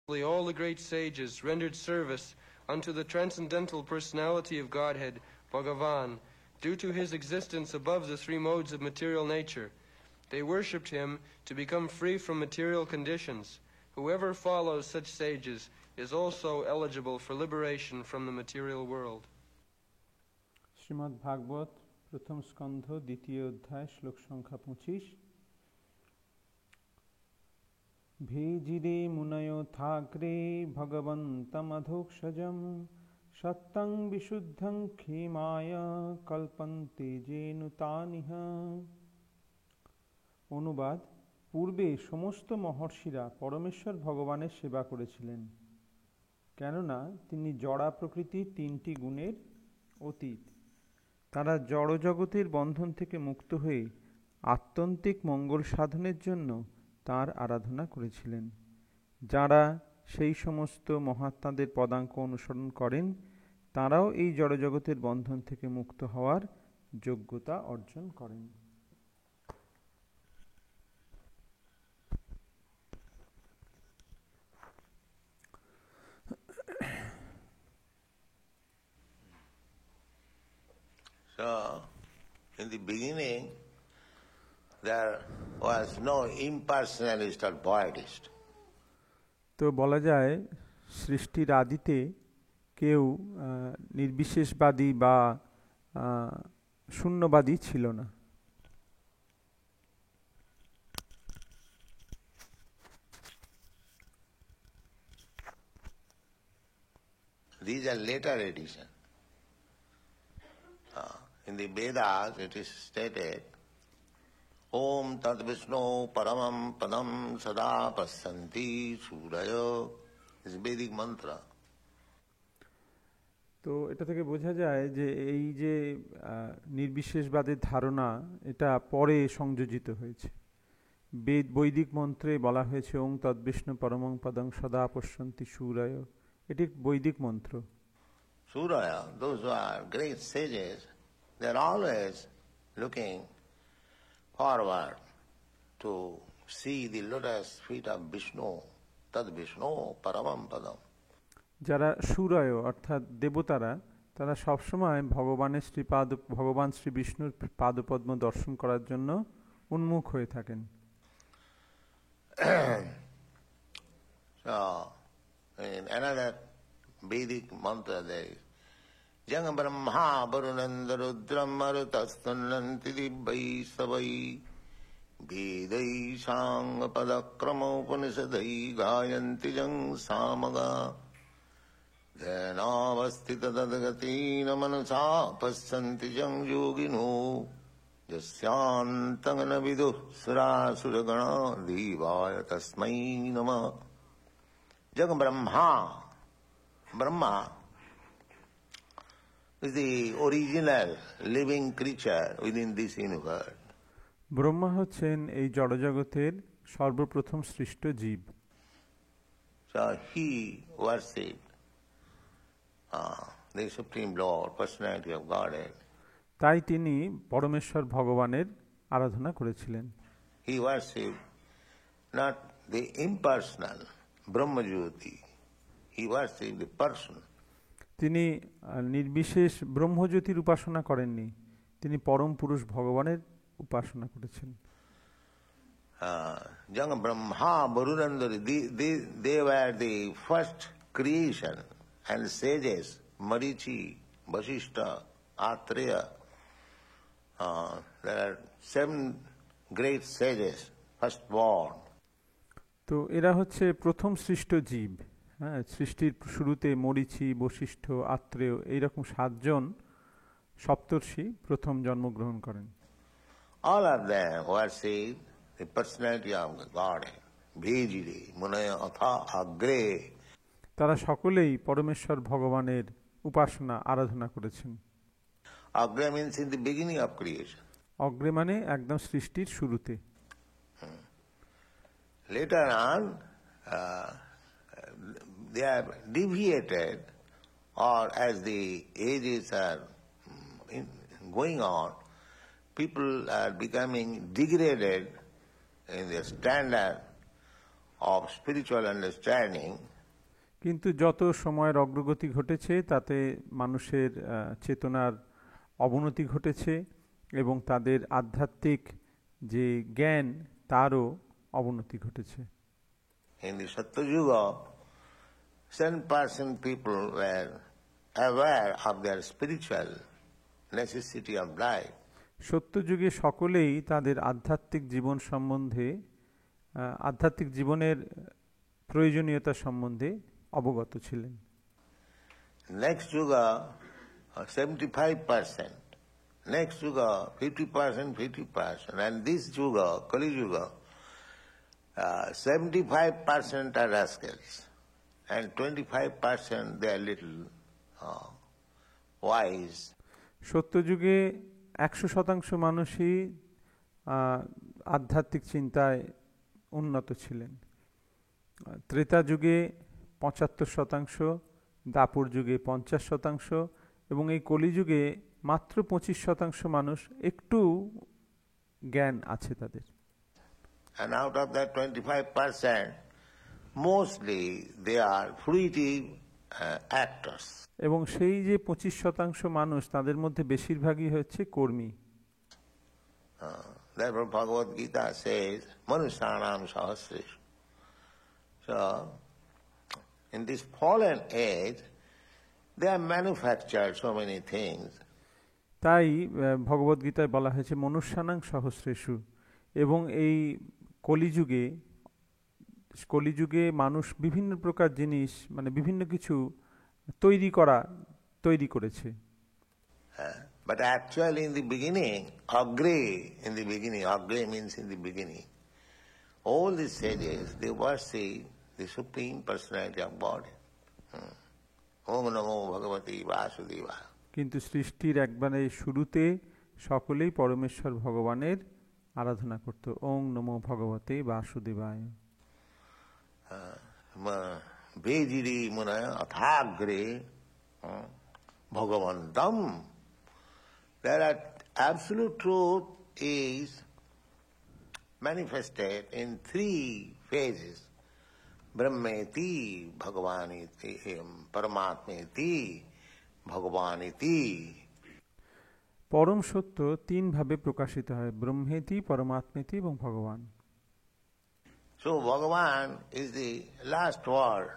All the great sages rendered service unto the transcendental personality of Godhead, Bhagavan, due to his existence above the three modes of material nature. They worshipped him to become free from material conditions. Whoever follows such sages is also eligible for liberation from the material world. Shrimad ভাগবত প্রথম স্কন্ধ দ্বিতীয় অধ্যায় শ্লোক সংখ্যা 25। ভেজিরে মুনয়োথাগ্রে ভগবন্তমধোক্ষজম সত্যং বিশুদ্ধং ক্ষেমায় কল্পন্তে জেনুতানিহ। অনুবাদ: পূর্বে সমস্ত মহর্ষিরা পরমেশ্বর ভগবানের সেবা করেছিলেন, কেননা তিনি জড়া প্রকৃতির তিনটি গুণের অতীত। তারা জড়জগতের বন্ধন থেকে মুক্ত হয়ে আত্যন্তিক মঙ্গল সাধনের জন্য তাঁর আরাধনা করেছিলেন। যাঁরা সেই সমস্ত মহাত্মাদের পদাঙ্ক অনুসরণ করেন, তাঁরাও এই জড়জগতের বন্ধন থেকে মুক্ত হওয়ার যোগ্যতা অর্জন করেন। So, in the beginning, there was no impersonalist or voidist. তো বলা যায় সৃষ্টির আদিতে কেউ নির্বিশেষবাদী বা শূন্যবাদী ছিল না। These are later additions. In the Vedas it is stated, Om Tat Vishnu Paramam Padam Sada Pasyanti Suraya. This is Vedic mantra. তো এটা থেকে বোঝা যায় যে এই যে নির্বিশেষবাদের ধারণা, এটা পরে সংযোজিত হয়েছে। বৈদিক মন্ত্রে বলা হয়েছে ওং তদ্বিষ্ণু পরমং পদং সদা পশ্যন্তি সূরয়। এটি বৈদিক মন্ত্র। Suraya, those who are great sages, they are always looking forward to see the lotus feet of Vishnu, Tad Vishnu Paramam Padam. যারা সূরয় অর্থাৎ দেবতারা, তারা সবসময় ভগবান শ্রী বিষ্ণুর পাদপদ্ম দর্শন করার জন্য উন্মুখ হয়ে থাকেন। So, in another Vedic mantra there is Jang Brahma Varunanda Rudram Marutastunanti Dibbhai Savai Vedai Sang Padakrama Upanishadai Gayanti Jang Samaga Dhenavastita Dadagatina Manasa Pasyanti Jang Yogino Jasyantangana Vidu Surasuragana Divaya Tasmai Nama. Jang Brahma is the original living creature within this universe. Brahma হচ্ছেন এই জড়জগতের সর্বপ্রথম সৃষ্ট জীব। So he worshipped the Supreme Lord, personality of Godhead. তাই তিনি পরমেশ্বর ভগবানের আরাধনা করেছিলেন। He worshipped not the impersonal Brahma Jyoti. He worshipped the person. তিনি নির্বিশেষ ব্রহ্মজ্যোতির উপাসনা করেননি, তিনি পরম পুরুষ ভগবানের উপাসনা করেছেন। Jang Brahma Varunandari, they were the first creation, and sages, Marichi, Vasishta, Atreya, there are 7 great sages, first born. তো এরা হচ্ছে প্রথম সৃষ্ট জীব। হ্যাঁ, সৃষ্টির শুরুতে মরীচি, বশিষ্ঠ, আত্রেয় এইরকম 7 জন সপ্তর্ষি প্রথম জন্মগ্রহণ করেন। All of them worship the personality of God. Bhejire munaya atha agre. তারা সকলেই পরমেশ্বর ভগবানের উপাসনা আরাধনা করেছেন। Agre means in the beginning of creation. অগ্রে মানে একদম সৃষ্টির শুরুতে। Later on, they have deviated, or as the ages are going on, people are becoming degraded in their standard of spiritual understanding, কিন্তু যত সময়ের অগ্রগতি ঘটেছে তাতে মানুষের চেতনার অবনতি ঘটেছে এবং তাদের আধ্যাত্মিক যে জ্ঞান তারও অবনতি ঘটেছে। In the Satyuga, 7% people were aware of their spiritual necessity of life. সত্যযুগে সকলেই তাদের আধ্যাত্মিক জীবন সম্বন্ধে আধ্যাত্মিক জীবনের প্রয়োজনীয়তা সম্বন্ধে অবগত ছিলেন। Next yuga, 75%. Next yuga, 50%, 50%. And this yuga, Kali Yuga, 75% are rascals. And 25% they are little wise. সত্যযুগে 100% মানুষই আধ্যাত্মিক চিন্তায় উন্নত ছিলেন। ত্রেতা যুগে 75%, দাপর যুগে 50% এবং এই কলিযুগে মাত্র 25% মানুষ একটু জ্ঞান আছে তাদের। And out of that 25%, mostly they are fruitive actors. এবং সেই যে 25% মানুষ তাদের মধ্যে বেশিরভাগই হচ্ছে কর্মী। Therefore Bhagavad Gita says, Manusyanam Sahasreshu. So, in this fallen age, they have manufactured so many things. তাই ভগবদ গীতায় বলা হয়েছে মনুষ্যানাং সহস্রেষু, এবং এই কলিযুগে মানুষ বিভিন্ন প্রকার জিনিস মানে বিভিন্ন কিছু তৈরি করেছে। But actually in the beginning, Agre means in the beginning, all the sages, they worship the Supreme Personality of God. Om Namo Bhagavate Vasudevaya. কিন্তু সৃষ্টির একবারে শুরুতে সকলেই পরমেশ্বর ভগবানের আরাধনা করত। ওং নমো ভগবতে বাসুদেবায়। Vejiri Munaya Athagre Bhagavantam. There are absolute truth is manifested in 3 phases. Brahmeti, Bhagavaniti, Paramatmeti, Bhagavaniti. পরম সত্য 3 ভাবে প্রকাশিত হয়, ব্রহ্মেতি, পরমাত্মেতি এবং ভগবান। So Bhagavan is the last word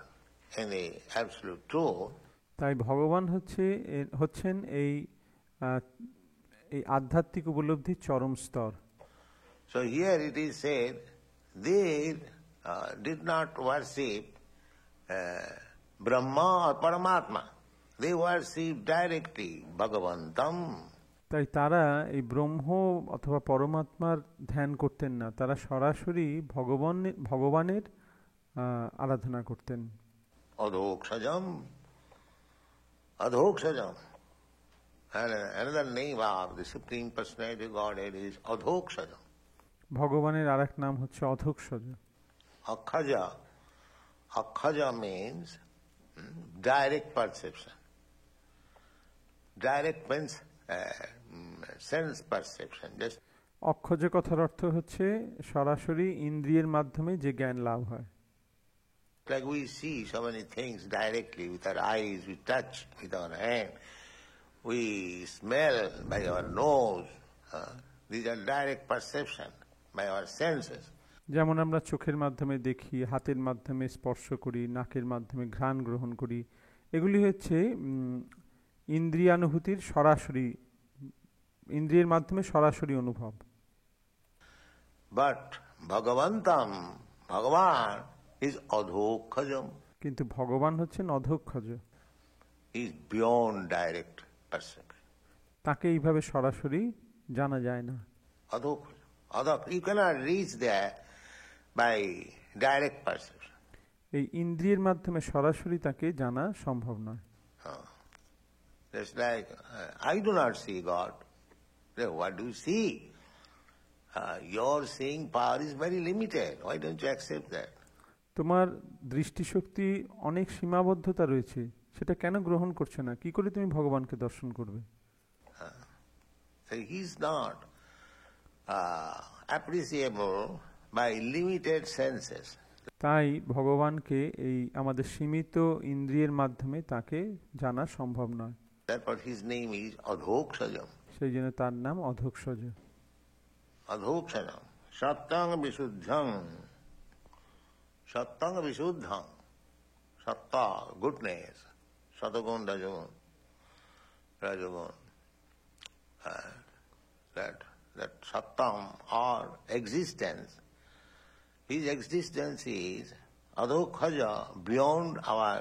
in the absolute truth. তাই ভগবান হচ্ছেন এই আধ্যাত্মিক উপলব্ধির চরম স্তর। So here it is said, they did not worship Brahma or Paramatma. They worship directly Bhagavantam. তাই তারা এই ব্রহ্ম অথবা পরমাত্মার ধ্যান করতেন না, তারা সরাসরি ভগবানের আরাধনা করতেন। Adhokshajam. And another name of the Supreme Personality of Godhead is Adhokshajam. ভগবানের আরেক নাম হচ্ছে অধোক্ষজ। Akhaja means direct perception. Direct means sense perception. Just অক্ষজ কথার অর্থ হচ্ছে সরাসরি ইন্দ্রিয়ের মাধ্যমে যে জ্ঞান লাভ হয়। like we see so many things directly with our eyes, we touch with our hand, we smell by our nose. These are direct perception by our senses. যেমন আমরা চোখের মাধ্যমে দেখি, হাতের মাধ্যমে স্পর্শ করি, নাকের মাধ্যমে ঘ্রাণ গ্রহণ করি, এগুলি হচ্ছে ইন্দ্রিয়ানুভূতির ইন্দ্রিয়ের মাধ্যমে সরাসরি অনুভব। But Bhagavan is adhokhajam. কিন্তু ভগবান হচ্ছেন অধোক্ষজ। He is beyond direct perception. তাকে এইভাবে সরাসরি জানা যায় না। Adhokhajam. You cannot reach there by direct perception. এই ইন্দ্রিয়ের মাধ্যমে সরাসরি তাকে জানা সম্ভব নয়। Just like I do not see God. What do you see? Your seeing power is very limited. Why don't you accept that? তোমার দৃষ্টিশক্তি অনেক সীমাবদ্ধতা রয়েছে, সেটা কেন গ্রহণ করছো না? কি করে তুমি ভগবানকে দর্শন করবে? He is not appreciable by limited senses তাই ভগবানকে এই আমাদের সীমিত ইন্দ্রিয়ের মাধ্যমে তাকে জানা সম্ভব নয়। Therefore his name is Adhokshajam. সেই জন্য তার নাম অধোক্ষজ। Adhokshajam. Sattang Visuddham. Sattang Visuddham. Satta, goodness. Satagun, Rajagun. Rajagun. That Sattam or existence. His existence is Adhokhaja, beyond our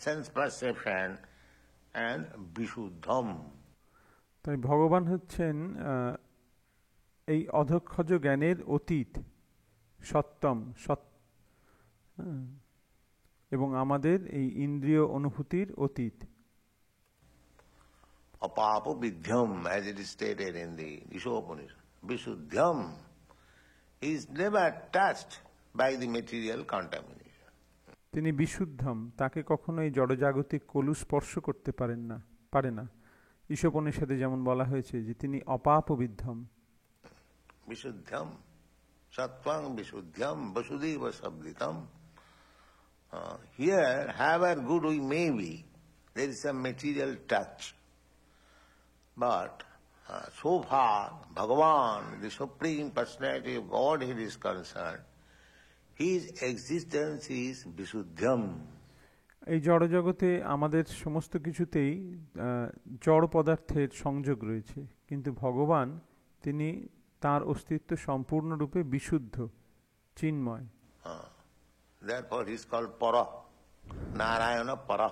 sense perception, and Vishuddham. তাই ভগবান হচ্ছেন এই অধক্ষজ জ্ঞানের অতীত, সত্যম, এবং আমাদের এই ইন্দ্রিয় অনুভূতির অতীত। Apapa Vidhyam, as it is stated in the Ishopanishad, Vishuddham, is never touched by the material contamination. তিনি বিশুদ্ধম, তাকে কখনো এই জড়জাগতিক কলু স্পর্শ করতে পারে না। ঈশোপনিষদে যেমন বলা হয়েছে যে তিনি অপাপবিদ্ধম। Vishuddham, Sattvang Vishuddham, Vasudeva Sabditam. Here, however good we may be, there is some material touch. But so far, Bhagavan, the Supreme Personality of Godhead is concerned, his existence is Vishuddham. এই জড়জগতে আমাদের সমস্ত কিছুতেই জড় পদার্থের সংযোগ রয়েছে, কিন্তু ভগবান তিনি তার অস্তিত্ব সম্পূর্ণরূপে বিশুদ্ধ, চিন্ময়। Therefore he is called Para, Narayana Para.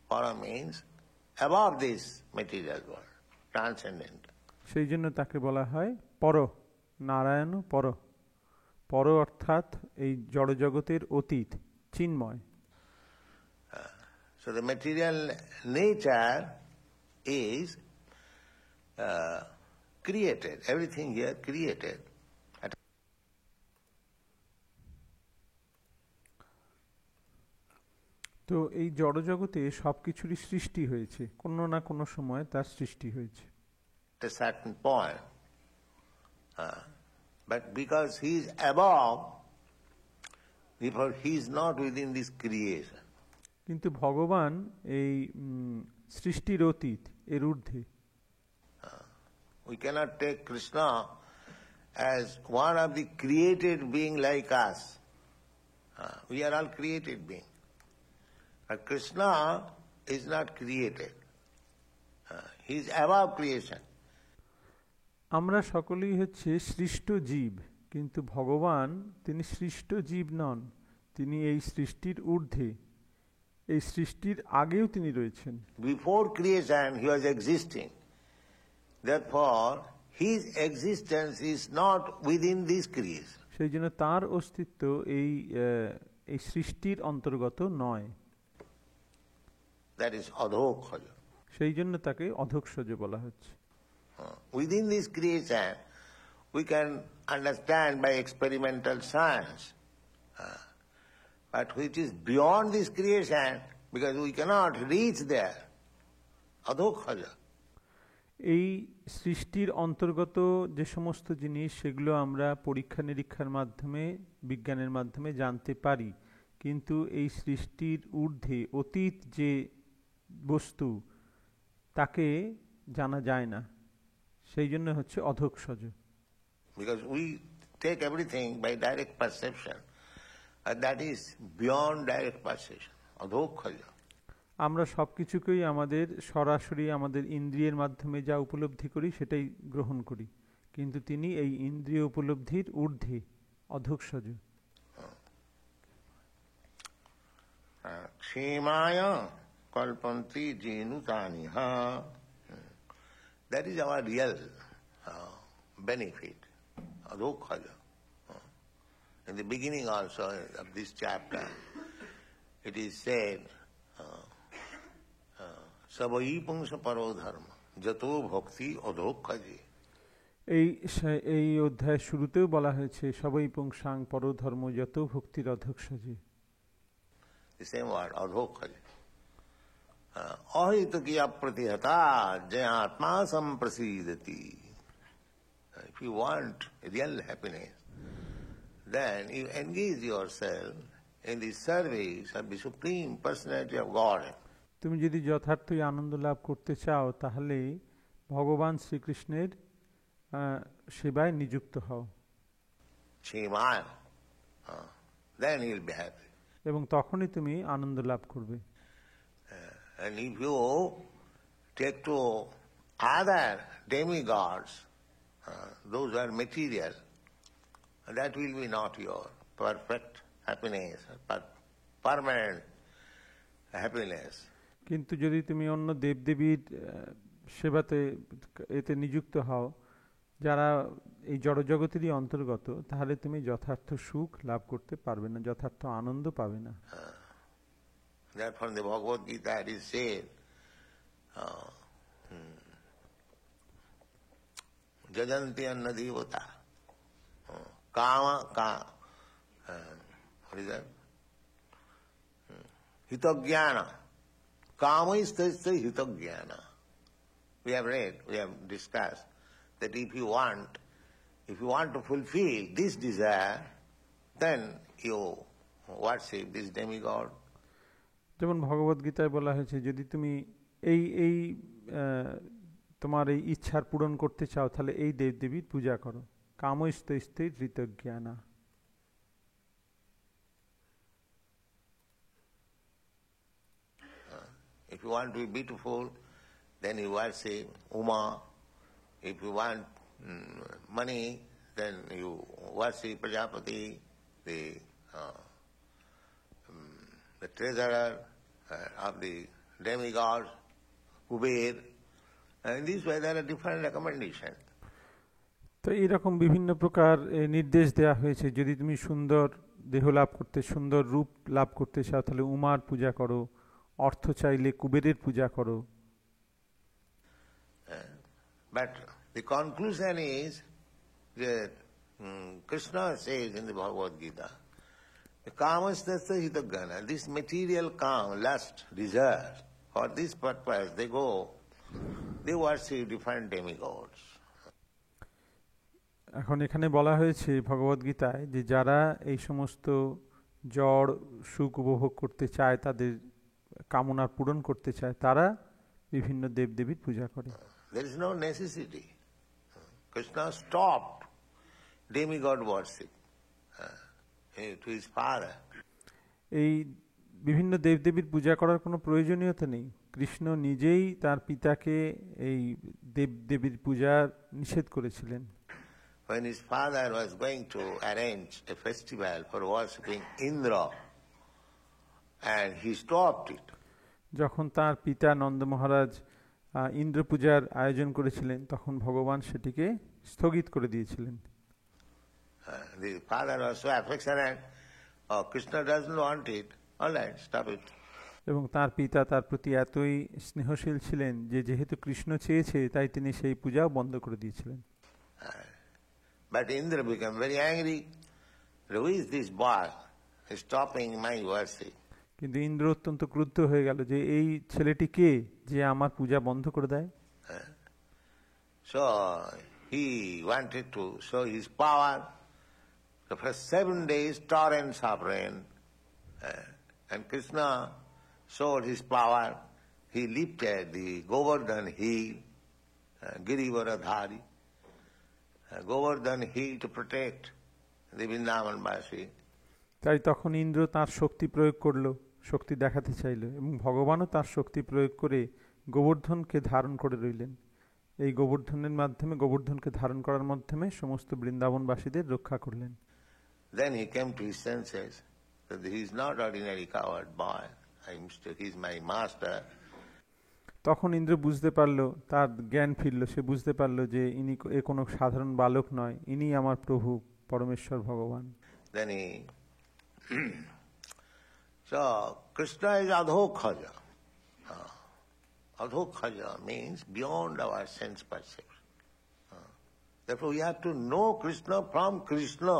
Para means above this material world, transcendent. সেই জন্য তাকে বলা হয় পর, নারায়ণ পর। পর অর্থাৎ এই জড়জগতের অতীত, চিন্ময়। So the material nature is created, everything here created. তো এই জড়জগতে সবকিছুরই সৃষ্টি হয়েছে, কোনো না কোনো সময় তার সৃষ্টি হয়েছে। At a certain point. But because he is above, therefore he is not within this creation. কিন্তু ভগবান এই সৃষ্টির অতীত, এর ঊর্ধ্বে। We cannot take Krishna as one of the created being like us. We are all created beings. But Krishna is not created. He is above creation. আমরা সকলেই হচ্ছে সৃষ্ট জীব, কিন্তু ভগবান তিনি সৃষ্ট জীব নন, তিনি এই সৃষ্টির ঊর্ধ্বে, এই সৃষ্টির আগেও তিনি রয়েছেন। Before creation he was existing. Therefore his existence is not within this creation. সেই জন্য তার অস্তিত্ব এই সৃষ্টির অন্তর্গত নয়। That is Adhokhaja. সেই জন্য তাকে অধোক্ষজ বলা হচ্ছে। Within this creation we can understand by experimental science. But which is beyond this creation, because we cannot reach there. Adhokhaja. এই সৃষ্টির অন্তর্গত যে সমস্ত জিনিস, সেগুলো আমরা পরীক্ষা নিরীক্ষার মাধ্যমে, বিজ্ঞানের মাধ্যমে জানতে পারি, কিন্তু এই সৃষ্টির ঊর্ধ্বে অতীত যে বস্তু, তাকে জানা যায় না। সেই জন্য হচ্ছে অধোক্ষজ। Because we take everything by direct perception, and that is beyond direct perception. Adhokhaja. আমরা সবকিছুকেই আমাদের সরাসরি আমাদের ইন্দ্রিয়ের মাধ্যমে যা উপলব্ধি করি সেটাই গ্রহণ করি, কিন্তু তিনি এই ইন্দ্রিয় উপলব্ধির ঊর্ধ্বে, অধোক্ষজ। Kshemaya kalpanti jenutaniha. That is our real benefit. Adhokhaja. In the beginning also of this chapter, it is said, Savai pungsa paro dharma, jato bhakti adhokhaji. এই অধ্যায়ের শুরুতেও বলা হয়েছে সবাই পুংসাং পরধর্ম যত ভক্তির অধোক্ষজি। The same word, adhokhaji. Ahitukiya pratihata jayatma samprasidati. If you want real happiness, then you engage yourself in the service of the Supreme Personality of God. তুমি যদি যথার্থই আনন্দ লাভ করতে চাও তাহলে ভগবান শ্রীকৃষ্ণের সেবায় নিযুক্ত হও, Shimaya. Then you'll be happy. এবং তখনই তুমি আনন্দ লাভ করবে। And if you take to other demigods, those who are material, that will be not your perfect happiness, permanent happiness. কিন্তু যদি তুমি অন্য দেবদেবীর সেবাতে এতে নিযুক্ত হও যারা এই জড়জগতেরই অন্তর্গত, তাহলে তুমি যথার্থ সুখ লাভ করতে পারবে না, যথার্থ আনন্দ পাবে না। Therefore, the Bhagavad Gita is said, Jajanti anna devata, kama, what is that? Hitagyana. Kama is the hitagyana. We have read, we have discussed that if you want to fulfill this desire, then you worship this demigod. যেমন ভগবদ গীতায় বলা হয়েছে, যদি তুমি এই তোমার এই ইচ্ছার পূরণ করতে চাও তাহলে এই দেবদেবীর পূজা করো। কামস্তৈস্তে হৃতজ্ঞানা। If you want to be beautiful, then you worship Uma. If you want money, then you worship Prajapati, the treasurer of the demigods, Kuber. And in this way there are different recommendations. তো এইরকম বিভিন্ন প্রকার নির্দেশ দেওয়া হয়েছে। যদি তুমি সুন্দর দেহ লাভ করতে, সুন্দর রূপ লাভ করতে চাও তাহলে উমার পূজা করো, অর্থ চাইলে কুবেরের পূজা করো। But the conclusion is that Krishna says in the Bhagavad Gita, Kamastasya hitagana, this material calm, lust, desire, for this purpose they worship different demigods. এখন এখানে বলা হয়েছে ভগবদ গীতায় যে যারা এই সমস্ত জড় সুখ উপভোগ করতে চায়, তাদের কামনা পূরণ করতে চায়, তারা বিভিন্ন দেবদেবীর পূজা করে। There is no necessity. Krishna stopped demigod worship to his father. এই বিভিন্ন দেবদেবীর পূজা করার কোনো প্রয়োজনীয়তা নেই। কৃষ্ণ নিজেই তার পিতাকে এই দেবদেবীর পূজা নিষেধ করেছিলেন। When his father was going to arrange a festival for worshipping Indra, and he stopped it. যখন তার পিতা নন্দ মহারাজ ইন্দ্র পূজার আয়োজন করেছিলেন, তখন ভগবান সেটিকে স্থগিত করে দিয়েছিলেন। The father was so affectionate, Krishna doesn't want it, all right, stop it. এবং তার পিতা তার প্রতি এতই স্নেহশীল ছিলেন যে যেহেতু কৃষ্ণ চেয়েছে তাই তিনি সেই পূজাও বন্ধ করে দিয়েছিলেন। But Indra became very angry. Who is this boy stopping my worship? কিন্তু ইন্দ্র অত্যন্ত ক্রুদ্ধ হয়ে গেল যে এই ছেলেটি কে যে আমার পূজা বন্ধ করে দেয়। So he wanted to show his power. So for 7 days torrents of rain, and Krishna showed his power. He lifted the Govardhan hill, Girivaradhari, Govardhan hill to protect the Vrindavanbasi. তাই তখন ইন্দ্র তার শক্তি প্রয়োগ করলো, শক্তি দেখাতে চাইল, এবং ভগবানও তার শক্তি প্রয়োগ করে গোবর্ধনকে ধারণ করে রইলেন। এই গোবর্ধনের মাধ্যমে, গোবর্ধনকে ধারণ করার মাধ্যমে সমস্ত বৃন্দাবনবাসীদের রক্ষা করলেন। Then he came to his senses that he is not ordinary coward boy. He is my master. তখন ইন্দ্র বুঝতে পারলো, তার জ্ঞান ফিরল, সে বুঝতে পারলো যে ইনি কোনো সাধারণ বালক নয়, ইনি আমার প্রভু পরমেশ্বর ভগবান। Then he so Krishna is adhokhaja. Adhokhaja means beyond our sense perception. Therefore we have to know Krishna from Krishna.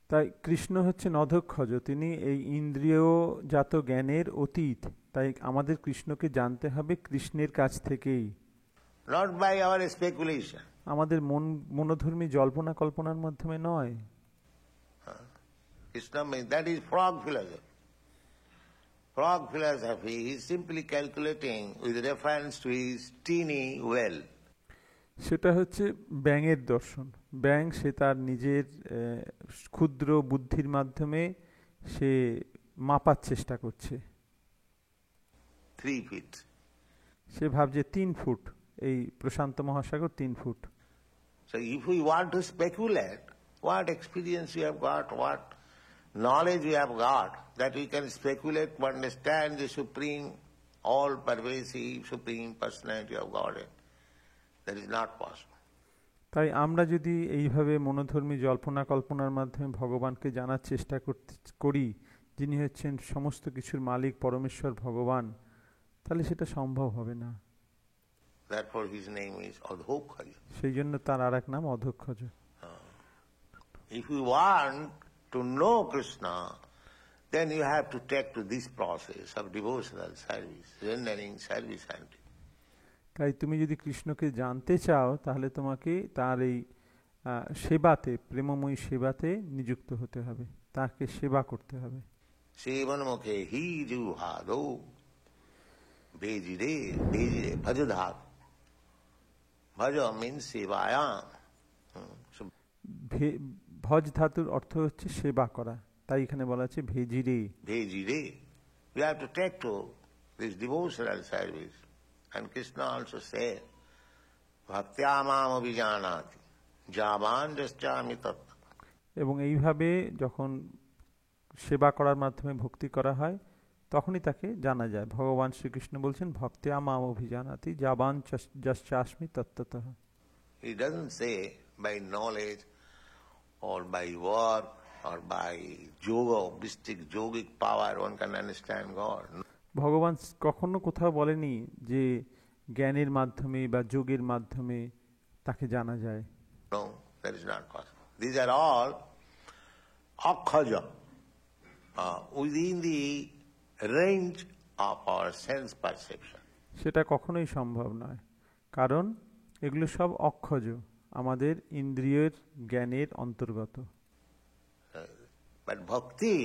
তাই কৃষ্ণ হচ্ছেন অধক্ষজ, তিনি এই ইন্দ্রিয়জাত জ্ঞানের অতীত। তাই আমাদের কৃষ্ণকে জানতে হবে কৃষ্ণের কাছ থেকেই, not by our speculation. আমাদের মনোধর্মী জল্পনা কল্পনার মাধ্যমে নয়। Krishna means, that is frog philosophy. Frog philosophy is simply calculating with reference to his teeny well. সেটা হচ্ছে ব্যাঙের দর্শন। ব্যাঙ সে তার নিজের ক্ষুদ্র বুদ্ধির মাধ্যমে সে মাপার চেষ্টা করছে। 3 feet. সে ভাবছে 3 ফুট, এই প্রশান্ত মহাসাগর 3 foot. So if we want to speculate what experience we have got, what knowledge we have got, that we can speculate to understand the supreme, all-pervasive, supreme personality of Godhead, that is not possible. তাই আমরা যদি এইভাবে মনোধর্মী জল্পনা কল্পনার মাধ্যমে ভগবানকে জানার চেষ্টা করি, যিনি হচ্ছেন সমস্ত কিছুর মালিক পরমেশ্বর ভগবান, তাহলে সেটা সম্ভব হবে না। Therefore his name is Adhokshaja. সেই জন্য তার আর এক নাম অধোক্ষজ। If you want to know Krishna, then you have to take to this process of devotional service, rendering service unto him. তাই তুমি যদি কৃষ্ণকে জানতে চাও, তাহলে তোমাকে তার এই সেবাতে, প্রেমময়ী সেবাতে নিযুক্ত হতে হবে, তাকে সেবা করতে হবে। সেবন মুখে হি জুহাদো ভেজিরে ভেজিরে ভজ ধাত, ভজ means সেবায়াম। ভজ ধাতুর অর্থ হচ্ছে সেবা করা, তাই এখানে বলা আছে ভেজিরে। ভেজিরে, we have to take to this devotional service. And Krishna also said, bhaktya mam abhijanati javan jaschami tattva. এবং এইভাবে যখন সেবা করার মাধ্যমে ভক্তি করা হয়, তখনই তাকে জানা যায়। ভগবান শ্রীকৃষ্ণ বলছেন ভক্ত্যা মাম অভিজানাতি যাবান যশ্চাস্মি তত্ত্বতঃ। He doesn't say by knowledge or by work or by yoga, mystic yogic power one can understand God. ভগবান কখনো কোথাও বলেনি যে জ্ঞানের মাধ্যমে বা যোগের মাধ্যমে তাকে জানা যায়। No, that is not possible. These are all akhaja, within the range of our sense perception. সেটা কখনোই সম্ভব নয়, কারণ এগুলো সব অক্ষজ, আমাদের ইন্দ্রিয়ের জ্ঞানের অন্তর্গত। But bhakti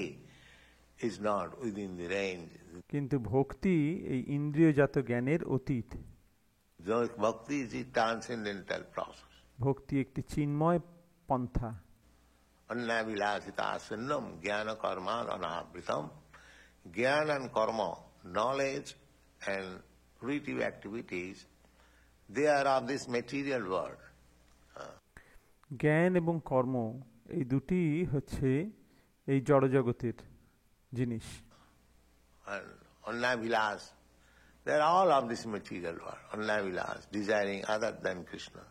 is not within the range. কিন্তু ভক্তি এই ইন্দ্রিয়জাত জ্ঞানের অতীত। Bhakti is a transcendental process. ভক্তি একটি চিন্ময় পন্থা। Annavilasita asannam jnana karma anavritam. Jnana and karma, knowledge and creative activities, they are of this material world. জ্ঞান এবং কর্ম এই দুটি হচ্ছে এই জড়জগতের জিনিস। And annavilas, they are all of this material world. Annavilas, desiring other than Krishna.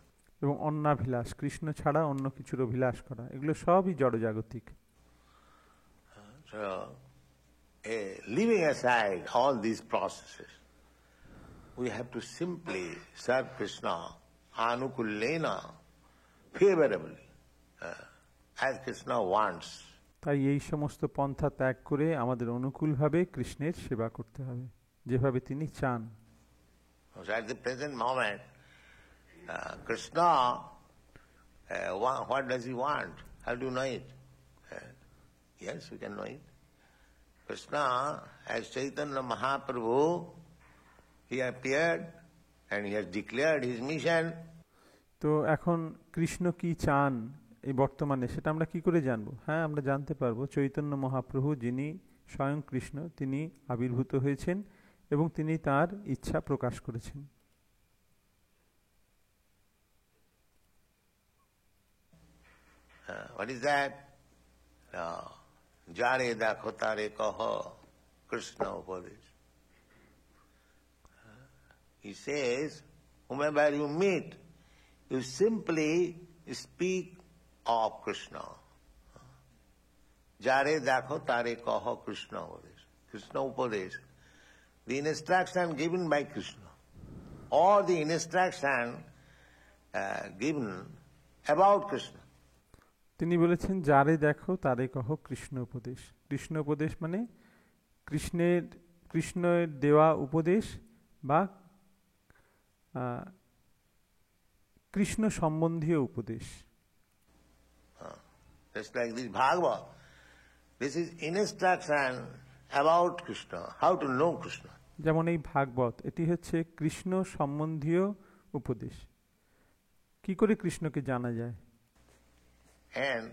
এবং অন্নাভিলাষ, কৃষ্ণ ছাড়া অন্য কিছুর অভিলাষ করা, এগুলো সবই জড়জাগতিক। So, leaving aside all these processes, we have to simply serve Krishna anukullena, favorably, as Krishna wants. তাই এই সমস্ত পন্থা ত্যাগ করে আমাদের অনুকূলভাবে কৃষ্ণের সেবা করতে হবে, যেভাবে তিনি চান। So at the present moment, Krishna, what does he want? How do you know it? Yes, we can know it. Krishna, as Chaitanya Mahaprabhu, he appeared and he has declared his mission. তো এখন কৃষ্ণ কি চান এই বর্তমানে, সেটা আমরা কি করে জানবো? হ্যাঁ, আমরা জানতে পারবো। চৈতন্য মহাপ্রভু, যিনি স্বয়ং কৃষ্ণ, তিনি আবির্ভূত হয়েছেন এবং তিনি তার ইচ্ছা প্রকাশ করেছেন। What is that? Jare dakho tare kaho Krishna upadesh. He says, whomever you meet, you simply speak of Krishna. Jare dakho tare kaho Krishna upadesh. Krishna upadesh. The instruction given by Krishna, or the instruction given about Krishna. তিনি বলেছেন, যারে দেখো তারে কহ কৃষ্ণ উপদেশ। কৃষ্ণ উপদেশ মানে কৃষ্ণের দেওয়া উপদেশ বা কৃষ্ণ সম্বন্ধীয় উপদেশ। Just like this Bhagavad, This is instruction about Krishna, how to know Krishna. যেমন এই ভাগবত, এটি হচ্ছে কৃষ্ণ সম্বন্ধীয় উপদেশ, কি করে কৃষ্ণকে জানা যায়। And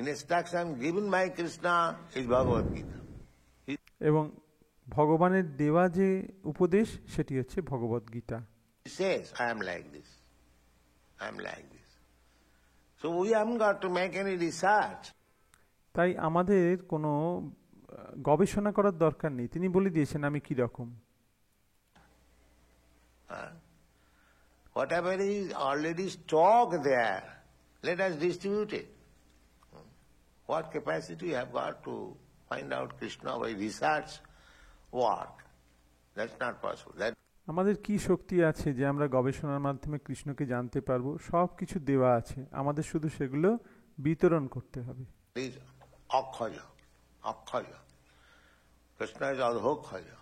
instruction given by Krishna is Bhagavad Gita. এবং ভগবানের দেওয়া যে উপদেশ সেটি হচ্ছে ভগবদ Gita. He says, I am like this. I am like this. So we haven't got to make any research. তাই আমাদের কোনো গবেষণা করার দরকার নেই, তিনি বলে দিয়েছেন আমি কি রকম। Whatever is already stocked there, let us distribute it. What capacity we have got to find out Krishna by research work? That's not possible. আমাদের কি শক্তি আছে যে আমরা গবেষণার মাধ্যমে কৃষ্ণকে জানতে পারবো? সব কিছু দেওয়া আছে, আমাদের শুধু সেগুলো বিতরণ করতে হবে। Please, Akkhaya, Akkhaya. Krishna is Adhokhaya.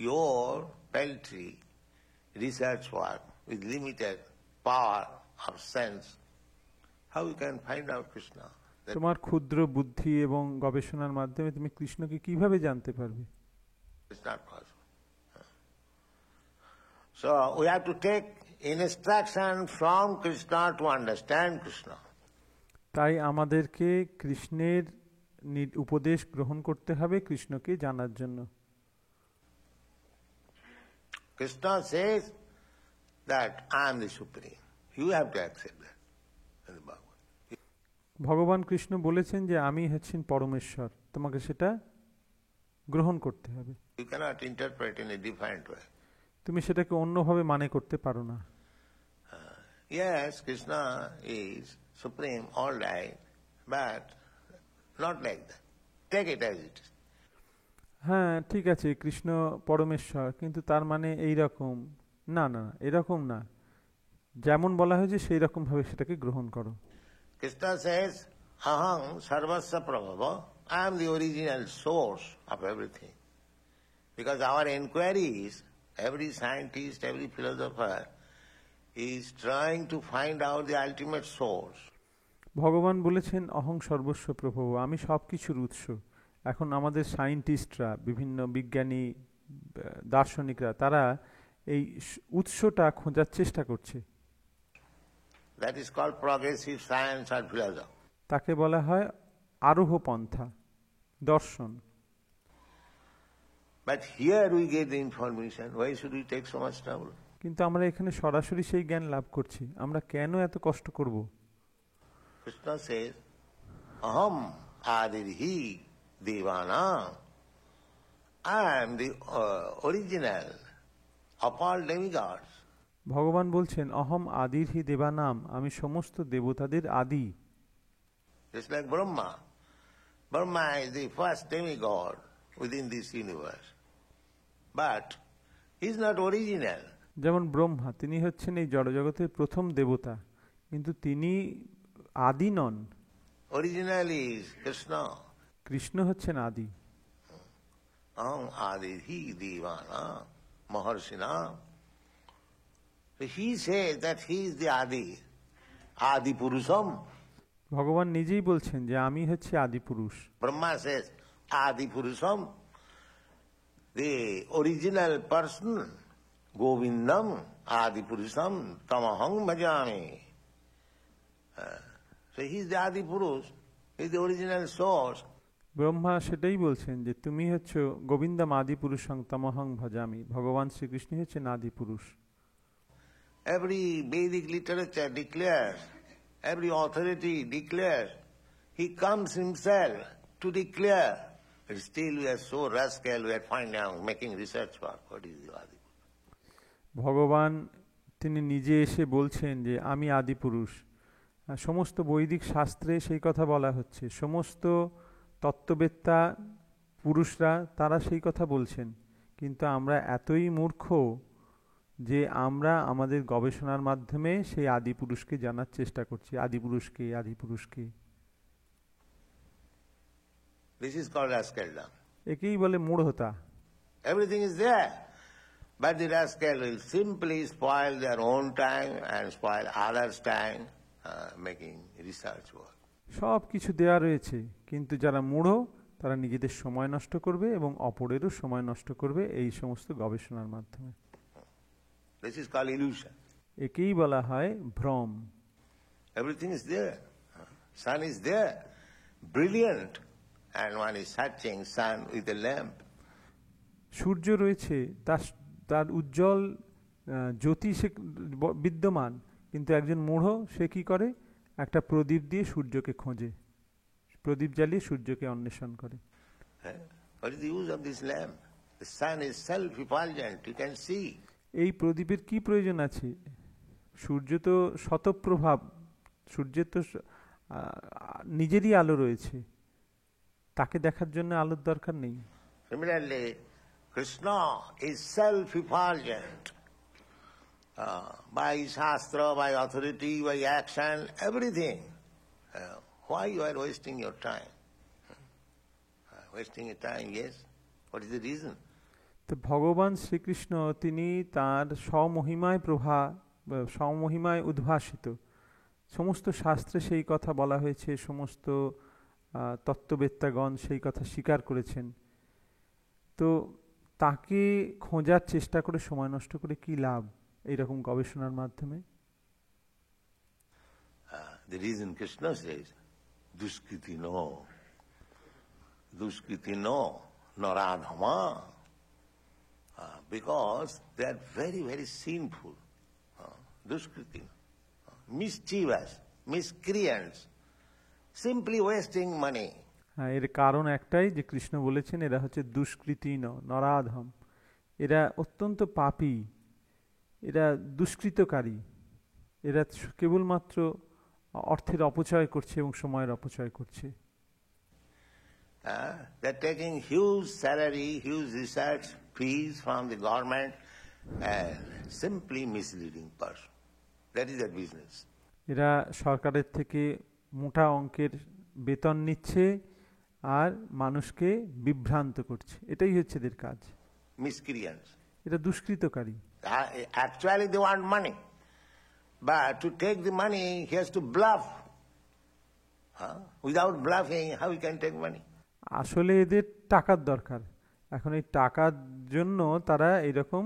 Your paltry research work with limited power of sense, how you can find out Krishna? তোমার ক্ষুদ্র বুদ্ধি এবং গবেষণার মাধ্যমে তুমি কৃষ্ণকে কিভাবে জানতে পারবে? It's not possible. So we have to take instruction from Krishna to understand Krishna. তাই আমাদেরকে কৃষ্ণের উপদেশ গ্রহণ করতে হবে কৃষ্ণকে জানার জন্য। Krishna says that I am the supreme. You have to accept that in the Bhagavad. ভগবান কৃষ্ণ বলেছেন যে আমি হচ্ছেন পরমেশ্বর, তোমাকে সেটা গ্রহণ করতে হবে। You cannot interpret in a different way. তুমি সেটাকে অন্যভাবে মানে করতে পারো না। Yes, Krishna is supreme, all right, but not like that. Take it as it is. হ্যাঁ ঠিক আছে, কৃষ্ণ পরমেশ্বর, কিন্তু তার মানে এই রকম না, না এরকম না, যেমন বলা হয়েছে সেই রকম ভাবে সেটাকে গ্রহণ করো। Krishna says, Aham sarvasya prabhava, I am the original source of everything. Because our inquiries, every scientist, every philosopher is trying to find out the ultimate source. ভগবান বলেছেন অহং সর্বস্ব প্রভু, আমি সব কিছুর উৎস। এখন আমাদের সায়েন্টিস্টরা, বিভিন্ন বিজ্ঞানী, দার্শনিকরা, তারা এই উৎসটা খোঁজার চেষ্টা করছে। That is called progressive science or philosophy. তাকে বলা হয় আরোহ পন্থা, দর্শন। But here we get the information. Why should we take so much trouble? কিন্তু আমরা এখানে সরাসরি সেই জ্ঞান লাভ করছি, আমরা কেন এত কষ্ট করব? Krishna says, Aham adirhi devana. I am the original of all demigods. ভগবান বলছেন অহম আদির হি দেবানাম, আমি সমস্ত দেবতাদের আদি। Just like Brahma. Brahma is the first demigod within this universe. But he is not original. যেমন ব্রহ্মা, তিনি হচ্ছেন এই জড়জগতের প্রথম দেবতা, কিন্তু তিনি আদি নন। Original is Krishna. কৃষ্ণ হচ্ছেন আদি। Aham adirhi devana maharshina. So he says that he is the Adi, Adi Purusham. ভগবান নিজেই বলছেন যে আমি হচ্ছে আদি পুরুষ। Brahma says Adi Purusham, the original person, Govindam, Adi Purusham, Tamaham Bhajami. So he is the Adi Purush, he is the original source. Brahma সেটাই বলছেন যে তুমি হচ্ছ গোবিন্দম আদি পুরুষং তমহং ভজামি, ভগবান শ্রীকৃষ্ণ হচ্ছেন আদি পুরুষ। Every Vedic literature declares, every authority declares, he comes himself to declare. But still we are so rascal, we are finding out, making research work. What is the Adi? ভগবান তিনি নিজে এসে বলছেন যে আমি আদি পুরুষ। সমস্ত বৈদিক শাস্ত্রে সেই কথা বলা হচ্ছে, সমস্ত তত্ত্ববেত্তা পুরুষরা তারা সেই কথা বলছেন, কিন্তু আমরা এতই মূর্খ যে আমরা আমাদের গবেষণার মাধ্যমে সেই আদি পুরুষকে জানার চেষ্টা করছি। আদি পুরুষকে, আদি পুরুষকে। This is called rascaldom. একেই বলে মূঢ়তা। Everything is there, but the rascal will simply spoil their own time and spoil others' time making research work. সব কিছু দেয়া রয়েছে, কিন্তু যারা মূঢ় তারা নিজেদের সময় নষ্ট করবে এবং অপরেরও সময় নষ্ট করবে এই সমস্ত গবেষণার মাধ্যমে। This is called illusion. একেই বলা হয় ভ্রম। Everything is there. Sun is there, brilliant, and one is searching sun with a lamp. সূর্য রয়েছে, তার উজ্জ্বল জ্যোতি সে বিদ্যমান, কিন্তু একজন মূঢ় সে কি করে, একটা প্রদীপ দিয়ে সূর্যকে খোঁজে, প্রদীপ জ্বালিয়ে সূর্যকে অন্বেষণ করে। What is the use of this lamp? The sun is self-effulgent, you can see. এই প্রদীপের কি প্রয়োজন আছে? সূর্য তো শতপ্রভাব, সূর্যের তো নিজেরই আলো রয়েছে, তাকে দেখার জন্য আলোর দরকার নেই। Similarly, Krishna is self-effulgent. By Shastra, by authority, by action, everything. Why you are wasting your time? Wasting your time, yes. What is the reason? তো ভগবান শ্রীকৃষ্ণ তিনি তার স্বমহিমায় উদ্ভাসিত, সমস্ত শাস্ত্রে সেই কথা বলা হয়েছে, সমস্ত তত্ত্ববেত্তাগণ সেই কথা স্বীকার করেছেন। তো তাকে খোঁজার চেষ্টা করে সময় নষ্ট করে কি লাভ এইরকম গবেষণার মাধ্যমে? The reason Krishna says, Duskriti no, naradhama, because they are very, very sinful. Duskriti, mischievous, miscreants, simply wasting money. হ্যাঁ, এর কারণ একটাই যে কৃষ্ণ বলেছেন এরা হচ্ছে দুষ্কৃতি নরাধম, এরা অত্যন্ত পাপী, এরা দুষ্কৃতকারী, এরা কেবলমাত্র অর্থের অপচয় করছে এবং সময়ের অপচয় করছে। They are taking huge salary, huge research fees from the government and simply misleading person. That is their business. এরা সরকারের থেকে মোটা অঙ্কের বেতন নিচ্ছে আর মানুষকে বিভ্রান্ত করছে, এটাই হচ্ছে এদের কাজ। Miscreants. এটা দুষ্কৃতকারী। Actually they want money, but to take the money he has to bluff. Without bluffing how he can take money? আসলে এদের টাকার দরকার, এখন এই টাকার জন্য তারা এরকম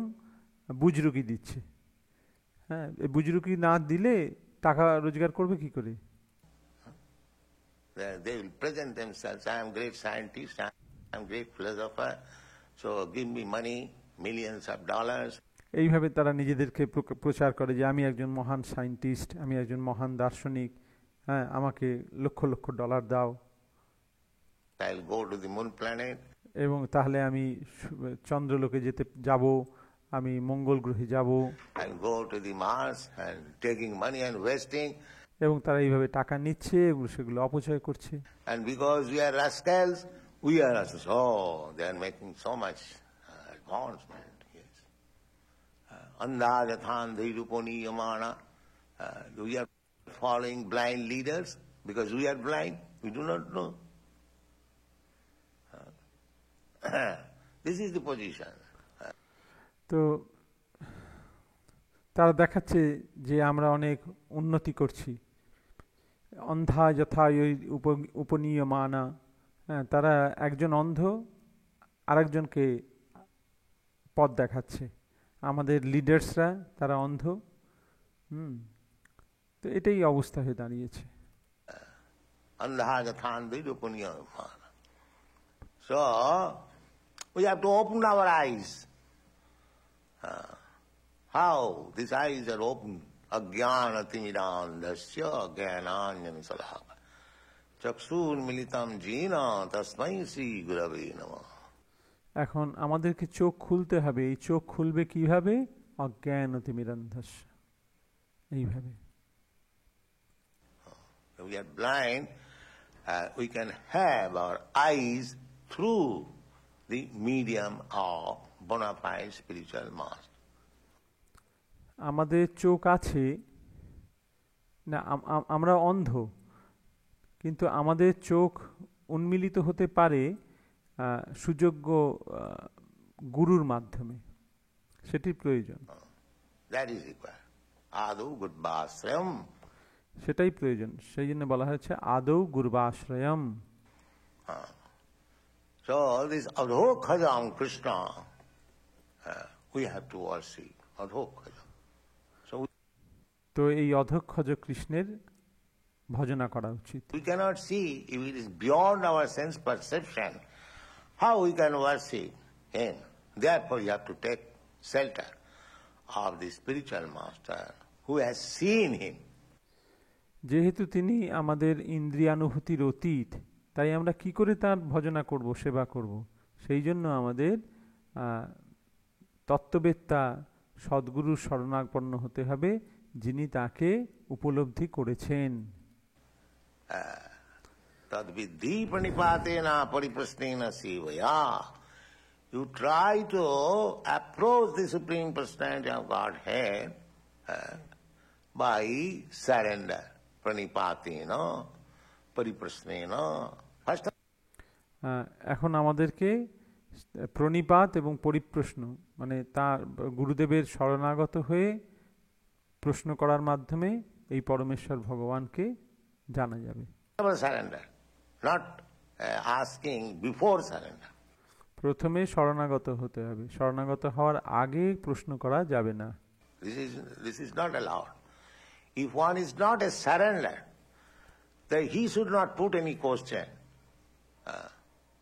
বুজরুকি দিচ্ছে। হ্যাঁ, এই বুজরুকি না দিলে টাকা রোজগার করবে কি করে? They will present themselves, I am great scientist, I am great philosopher, so give me money, millions of dollars. এইভাবে তারা নিজেদেরকে প্রচার করে যে আমি একজন মহান সায়েন্টিস্ট, আমি একজন মহান দার্শনিক, হ্যাঁ, আমাকে লক্ষ লক্ষ ডলার দাও। I'll go to the moon planet. এবং তাহলে আমি চন্দ্রলোকে যাব, আমি মঙ্গল গ্রহে যাব। I'll go to the Mars and taking money and wasting. এবং তারা এইভাবে টাকা নিচ্ছে এবং সেগুলো অপচয় করছে। And because we are rascals, we are also, they are making so much advancement. Yes. Andhajathan dhairuponi yamana. We are following blind leaders because we are blind. We do not know. This is the position. তো তারা দেখাচ্ছে যে আমরা অনেক উন্নতি করছি, অন্ধা যথা উপনীয়মানা। হ্যাঁ, তারা একজন অন্ধ আরেকজনকে পথ দেখাচ্ছে, আমাদের লিডার্সরা তারা অন্ধ। তো এটাই অবস্থা হয়ে দাঁড়িয়েছে। অন্ধা যথা উপনীয়মানা। So we have to open our eyes. How these eyes are open? Ajnana timidandhasya jnananjana salakaya chakshur militam jena tasmai sri gurave namah. এখন আমাদেরকে চোখ খুলতে হবে। এই চোখ খুলবে কিভাবে? অজ্ঞান তিমিরান্ধস্য, এইভাবে। We are blind. We can have our eyes through the medium of bona fide spiritual master. আমাদের চোখ আছে না, আমরা অন্ধ, কিন্তু আমাদের চোখ উন্মিলিত হতে পারে সুযোগ্য গুরুর মাধ্যমে, সেটির প্রয়োজন। That is required. Adu Gudbasram. সেটাই প্রয়োজন, সেই জন্য বলা হয়েছে আদৌ গুরবাশ্রয়ম। So this Adhokhajam Krishna, we have to worship Adhokhajam. So তো এই অধক্ষজ কৃষ্ণের ভজনা করা উচিত। we cannot see, if it is beyond our sense perception, how we can worship him. Therefore you have to take shelter of the spiritual master who has seen him. যেহেতু তিনি আমাদের ইন্দ্রিয়ানুভূতির অতীত, তাই আমরা কি করে তার ভজনা করব, সেবা করব? সেই জন্য আমাদের তত্ত্ববেত্তা সদ্গুরুর শরণাপন্ন হতে হবে, যিনি তাকে উপলব্ধি করেছেন। তদ্বিদ্ধি প্রণিপাতেনা পরিপ্রশ্নেন শিবয়া। You try to approach the Supreme Personality of Godhead by surrender. Pranipatena, pariprasnena. First, এখন আমাদেরকে প্রণিপাত এবং পরিপ্রশ্ন, মানে তার গুরুদেবের শরণাগত হয়ে প্রশ্ন করার মাধ্যমে এই পরমেশ্বর ভগবানকে জানা যাবে। surrender, not asking before surrender. প্রথমে শরণাগত হতে হবে, শরণাগত হওয়ার আগে প্রশ্ন করা যাবে না। This is not allowed. If one is not a surrender, then he should not put any question,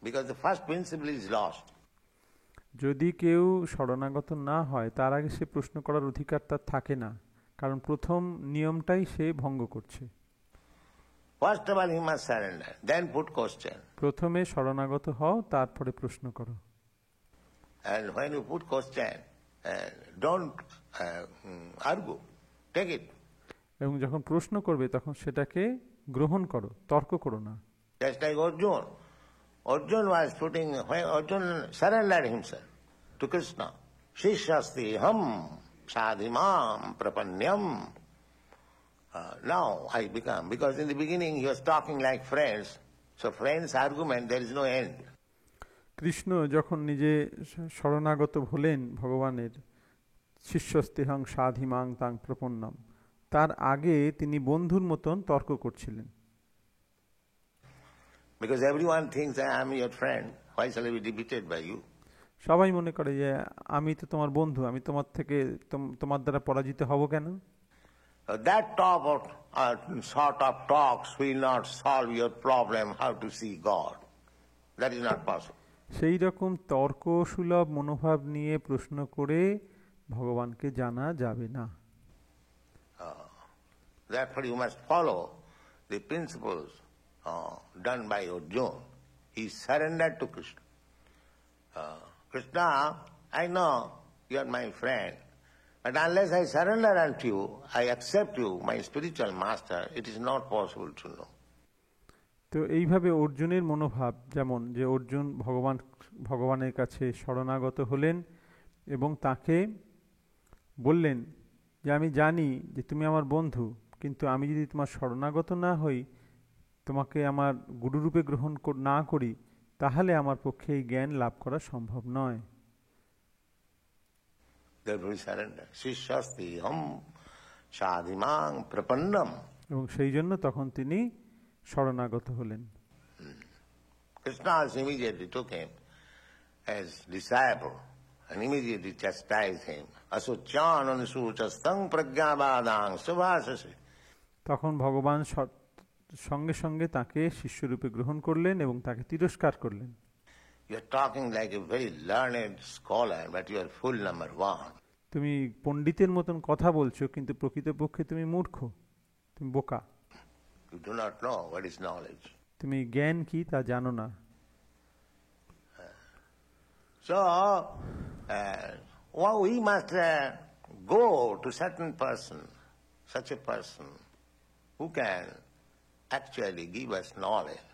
because the first principle is lost. যদি কেউ শরণাগত না হয়, তার আগে সে প্রশ্ন করার অধিকার তার থাকে না, কারণ প্রথম নিয়মটাই সে ভঙ্গ করছে। First of all he must surrender, then put question. প্রথমে শরণাগত হও, তারপরে প্রশ্ন করো। And when you put question, don't argue, take it. এবং যখন প্রশ্ন করবে তখন সেটাকে গ্রহণ করো, তর্ক করো না। Just like Arjuna. Arjuna was putting, when Arjuna surrendered himself to Krishna, Shishyasti ham sadhimam prapanyam. Now I become, because in the beginning he was talking like friends, so friends' argument there is no end. Krishna যখন নিজে শরণাগত হলেন ভগবানের, শিষ্যস্তেহং সাধিমাং তাং প্রপন্নম, তার আগে তিনি বন্ধুর মতন তর্ক করছিলেন। Because everyone thinks I am your friend, why shall I be defeated by you? সবাই মনে করে যে আমি তো তোমার বন্ধু, আমি তোমার থেকে তোমার দ্বারা পরাজিত হব কেন? That sort of talks will not solve your problem how to see God. That is not possible. সেই রকম তর্ক সুলভ মনোভাব নিয়ে প্রশ্ন করে ভগবানকে জানা যাবে না। Therefore you must follow the principles done by Arjuna. He surrendered to Krishna. Krishna, I know you are my friend, but unless I surrender unto you, I accept you, my spiritual master, it is not possible to know. তো এইভাবে অর্জুনের মনোভাব যেমন, যে অর্জুন ভগবানের কাছে শরণাগত হলেন এবং তাকে বললেন যে আমি জানি যে তুমি আমার বন্ধু, কিন্তু আমি যদি তোমার শরণাগত না হই, তোমাকে আমার গুরুরূপে গ্রহণ না করি, তাহলে আমার পক্ষে এই জ্ঞান লাভ করা সম্ভব নয়। এবং সেই জন্য তখন তিনি শরণাগত হলেন। Krishna immediately took him as disciple and immediately chastised him. Asuchan anusuchastang pragyabadang subhasasi. তখন ভগবান সঙ্গে সঙ্গে তাকে শিষ্যরূপে গ্রহণ করলেন এবং তাকে তিরস্কার করলেন। You are talking like a very learned scholar, but you are full number one. তুমি পণ্ডিতের মতন কথা বলছো, কিন্তু প্রকৃতপক্ষে তুমি মূর্খ, তুমি বোকা। You do not know what is knowledge. তুমি জ্ঞান কি তা জানো না। So we must go to certain person, such a person who can actually give us knowledge.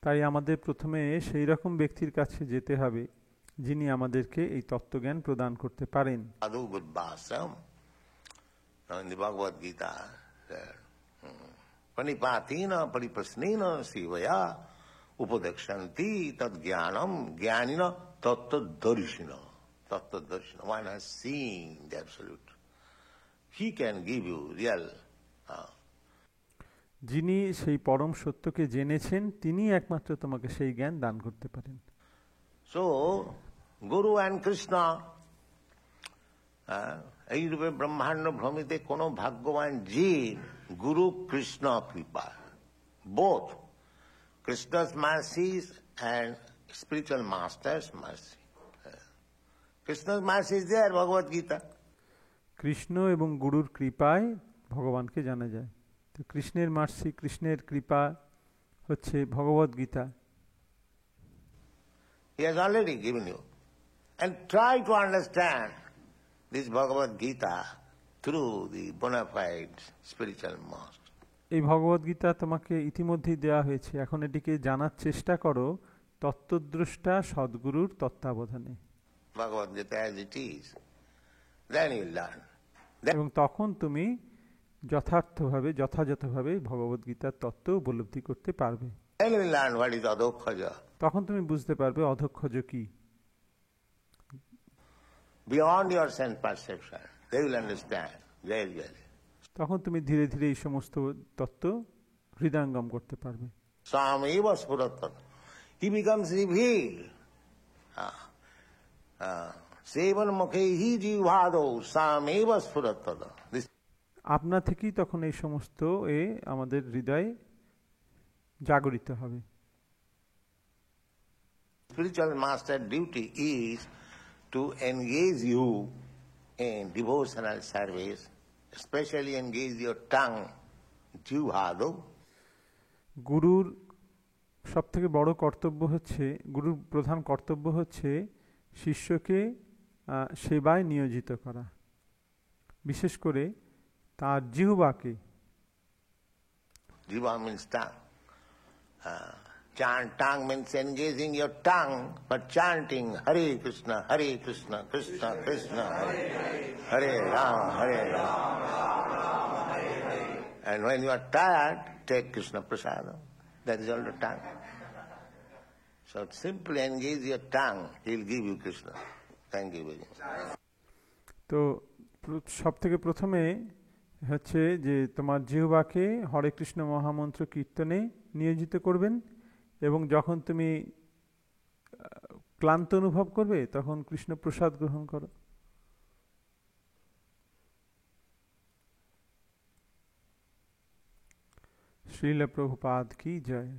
তাই আমাদের প্রথমে সেই রকম ব্যক্তির কাছে যেতে হবে যিনি আমাদেরকে এই তত্ত্বজ্ঞান প্রদান করতে পারেন। Sadhu Buddhasam, in the Bhagavad Gita, Panipatina pariprasnena sivaya upadekshanti tad jnanam jnanina tattvadarshina. Tattvadarshina, one has seen the absolute. He can give you real যিনি সেই পরম সত্যকে জেনেছেন তিনি একমাত্র তোমাকে সেই জ্ঞান দান করতে পারেন। So, Guru and Krishna, এই রূপে ব্রহ্মাণ্ড ভ্রমিতে কোন ভাগ্যবান জীব গুরু কৃষ্ণ কৃপা, both Krishna's mercies and spiritual master's mercy. Krishna's mercy is there, Bhagavad Gita. Krishna এবং গুরুর কৃপায় ভগবানকে জানা যায়। তো কৃষ্ণের মার্সি, কৃষ্ণের কৃপা হচ্ছে ভগবদ Gita. He has already given you. And try to understand this Bhagavad Gita through the bona fide spiritual master. এই ভগবদ গীতা তোমাকে ইতিমধ্যেই দেওয়া হয়েছে, এখন এটিকে জানার চেষ্টা করো তত্ত্বদ্রষ্টা সদ্গুরুর তত্ত্বাবধানে। Bhagavad Gita as it is. Then you learn. এবং তখন তুমি যথাযথভাবে ভগবদ গীতার তত্ত্ব উপলব্ধি করতে পারবে। Then you learn what is adhokkhaja. তখন তুমি বুঝতে পারবে অধক্ষজ কি। Beyond your sense perception, they will understand gradually. তখন তুমি ধীরে ধীরে এই সমস্ত তত্ত্ব হৃদয়ঙ্গম করতে পারবে। Sameva spuratat. He becomes revealed. Sevan mukhehi jivado sameva spuratat. আপনা থেকেই তখন এই সমস্ত আমাদের হৃদয়ে জাগরিত হবে। Spiritual master duty is to engage you in devotional service, especially engage your tongue, jivado. গুরুর সবথেকে বড় কর্তব্য হচ্ছে, গুরুর প্রধান কর্তব্য হচ্ছে শিষ্যকে সেবায় নিয়োজিত করা, বিশেষ করে তার জিহ্বাকে। Jiva means tongue. Tongue means engaging your tongue, but chanting Hare Krishna, Krishna Krishna, Hare Rama, Hare Rama. And when you are tired, take Krishna Prasadam. That is all the tongue. So simply engage your tongue, he will give you Krishna. Thank you very much. তো সব থেকে প্রথমে হচ্ছে যে তোমার জিহ্বাকে হরে কৃষ্ণ মহামন্ত্র কীর্তনে নিয়োজিত করবেন, এবং যখন তুমি ক্লান্ত অনুভব করবে তখন কৃষ্ণ প্রসাদ গ্রহণ করো। শ্রীল প্রভুপাদ কি জয়।